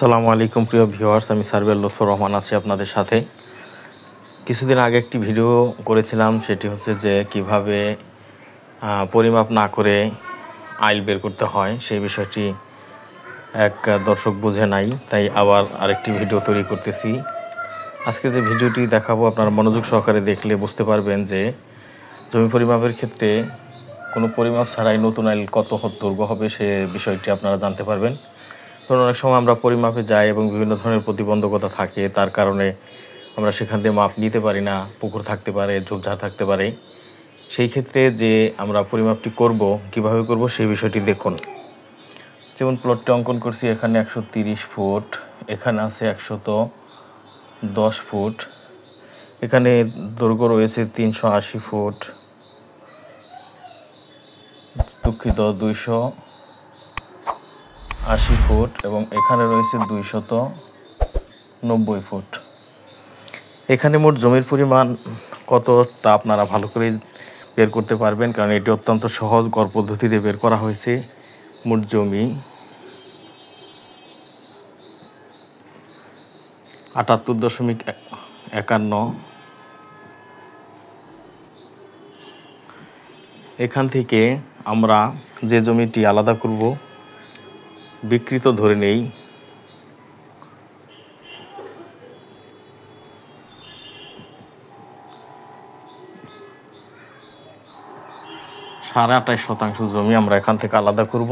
আসসালামু আলাইকুম প্রিয় ভিউয়ার্স, আমি সার্ভেয়ার লুৎফর রহমান আছি আপনাদের সাথে। কিছুদিন আগে একটি ভিডিও করেছিলাম, সেটি হচ্ছে যে কিভাবে পরিমাপ না করে আইল বের করতে হয়। সেই বিষয়টি এক দর্শক বুঝে নাই, তাই আবার আরেকটি ভিডিও তৈরি করতেছি। আজকে যে ভিডিওটি দেখাবো আপনারা মনোযোগ সহকারে দেখলে বুঝতে পারবেন যে জমি পরিমাপের ক্ষেত্রে কোনো পরিমাপ ছাড়াই নতুন আইল কত দৈর্ঘ্য হবে সে বিষয়টি আপনারা জানতে পারবেন। কারণ অনেক সময় আমরা পরিমাপে যাই এবং বিভিন্ন ধরনের প্রতিবন্ধকতা থাকে, তার কারণে আমরা সেখান থেকে মাপ নিতে পারি না। পুকুর থাকতে পারে, ঝোপঝাড় থাকতে পারে। সেই ক্ষেত্রে যে আমরা পরিমাপটি করব, কিভাবে করব সেই বিষয়টি দেখুন। যেমন প্লটটি অঙ্কন করছি, এখানে 130 ফুট, এখানে আছে 110 ফুট, এখানে দৈর্ঘ্য রয়েছে 380 ফুট, দুঃখিত 280 ফুট, এবং এখানে রয়েছে 290 ফুট। এখানে মোট জমির পরিমাণ কত তা আপনারা ভালো করে বের করতে পারবেন, কারণ এটি অত্যন্ত সহজ গড় পদ্ধতিতে বের করা হয়েছে। মোট জমি 78.51। এখান থেকে আমরা যে জমিটি আলাদা করব, বিকৃত ধরে নেই, (28.5% জমি আমরা এখান থেকে আলাদা করব।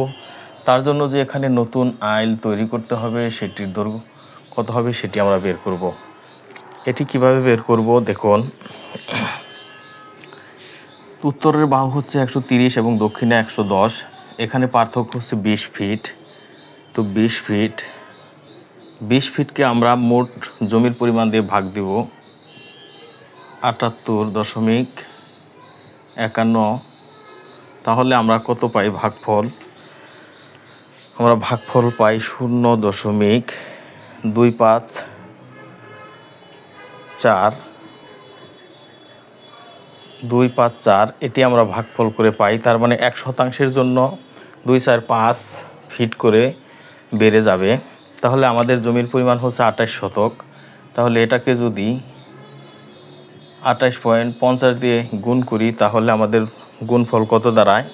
তার জন্য যে এখানে নতুন আইল তৈরি করতে হবে, সেটির দৈর্ঘ্য কত হবে সেটি আমরা বের করব। এটি কিভাবে বের করব দেখুন। উত্তরের বাহু হচ্ছে 130 এবং দক্ষিণে 110। এখানে পার্থক্য হচ্ছে 20 ফিট। তো 20 ফিটকে আমরা মোট জমির পরিমাণ দিয়ে ভাগ দিব 78.51। তাহলে আমরা কত পাই ভাগফল? আমরা ভাগফল পাই 0.254। এটি আমরা ভাগফল করে পাই। তার মানে 1% জন্য 2, 4, 5 ফিট করে বেড়ে যাবে। তাহলে আমাদের জমির পরিমাণ হচ্ছে 28 শতক। তাহলে এটাকে যদি 28.50 দিয়ে গুণ করি, তাহলে আমাদের গুণফল কত দাঁড়ায়?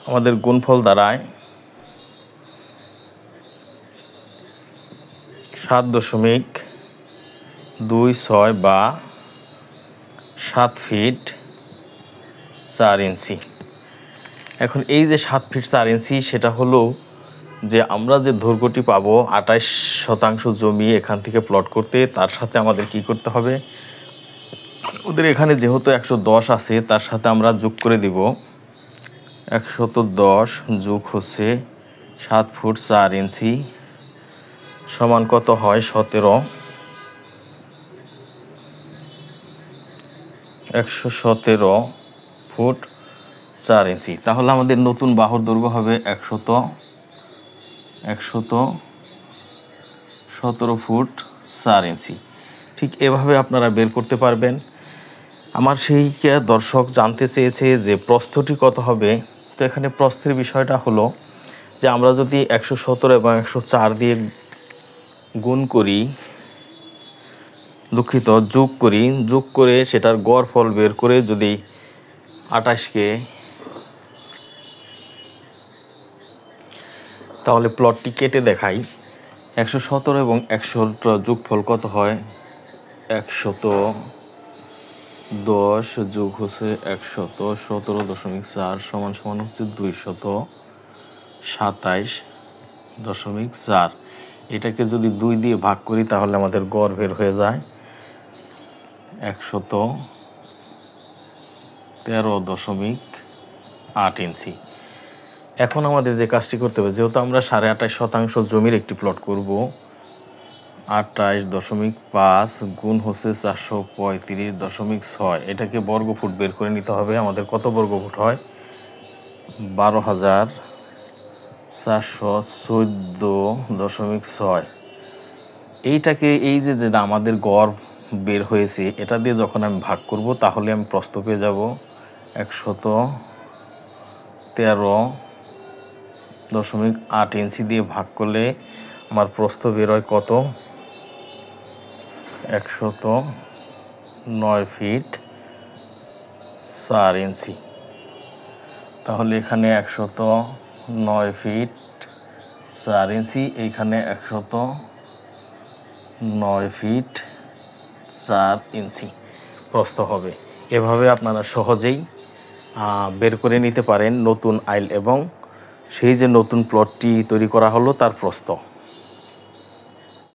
আমাদের গুণফল দাঁড়ায় 7.26 বা 7 ফিট 4 ইঞ্চি। এখন এই যে 7 ফিট 4 ইঞ্চি, সেটা হলো যে আমরা যে দৈর্ঘ্যটি পাবো 28% জমি এখান থেকে প্লট করতে, তার সাথে আমাদের কি করতে হবে? ওদের এখানে যেহেতু 110 আছে, তার সাথে আমরা যোগ করে দিব 110 যোগ হচ্ছে 7 ফুট 4 ইঞ্চি সমান কত হয়? 17। 117 ফুট 4 ইঞ্চি। তাহলে আমাদের নতুন বাহুর দৈর্ঘ্য হবে 117 ফুট 4 ইঞ্চি। ঠিক এভাবে আপনারা বের করতে পারবেন। আমার সেই দর্শক জানতে চেয়েছে যে প্রস্থটি কত হবে। তো এখানে প্রস্থের বিষয়টা হলো যে আমরা যদি 117 এবং 104 দিয়ে গুণ করি, যোগ করে সেটার গড় ফল বের করে যদি 28কে, তাহলে প্লটটি কেটে দেখাই। 117 এবং 100 যোগফল কত হয়? 110 যোগ হচ্ছে 117.4 সমান হচ্ছে 227.4। এটাকে যদি 2 দিয়ে ভাগ করি, তাহলে আমাদের গড় বের হয়ে যায় 113.8 ইঞ্চি। এখন আমাদের যে কাজটি করতে হবে, যেহেতু আমরা 28.5% জমির একটি প্লট করব, 28.5 গুণ হচ্ছে 435.6, এটাকে বর্গফুট বের করে নিতে হবে। আমাদের কত বর্গফুট হয়? 12,414.6। এইটাকে এই যে আমাদের গড় বের হয়েছে, এটা দিয়ে যখন আমি ভাগ করব, তাহলে আমি প্রস্থ পেয়ে যাব 113.8 ইঞ্চি দিয়ে ভাগ করলে আমার প্রস্থ বেরোয় কত? 109 ফিট 4 ইঞ্চি। তাহলে এখানে 109 ফিট 4 ইঞ্চি, এইখানে 109 ফিট 4 ইঞ্চি প্রস্থ হবে। এভাবে আপনারা সহজেই বের করে নিতে পারেন নতুন আইল এবং সেই যে নতুন প্লটটি তৈরি করা হলো তার প্রস্থ।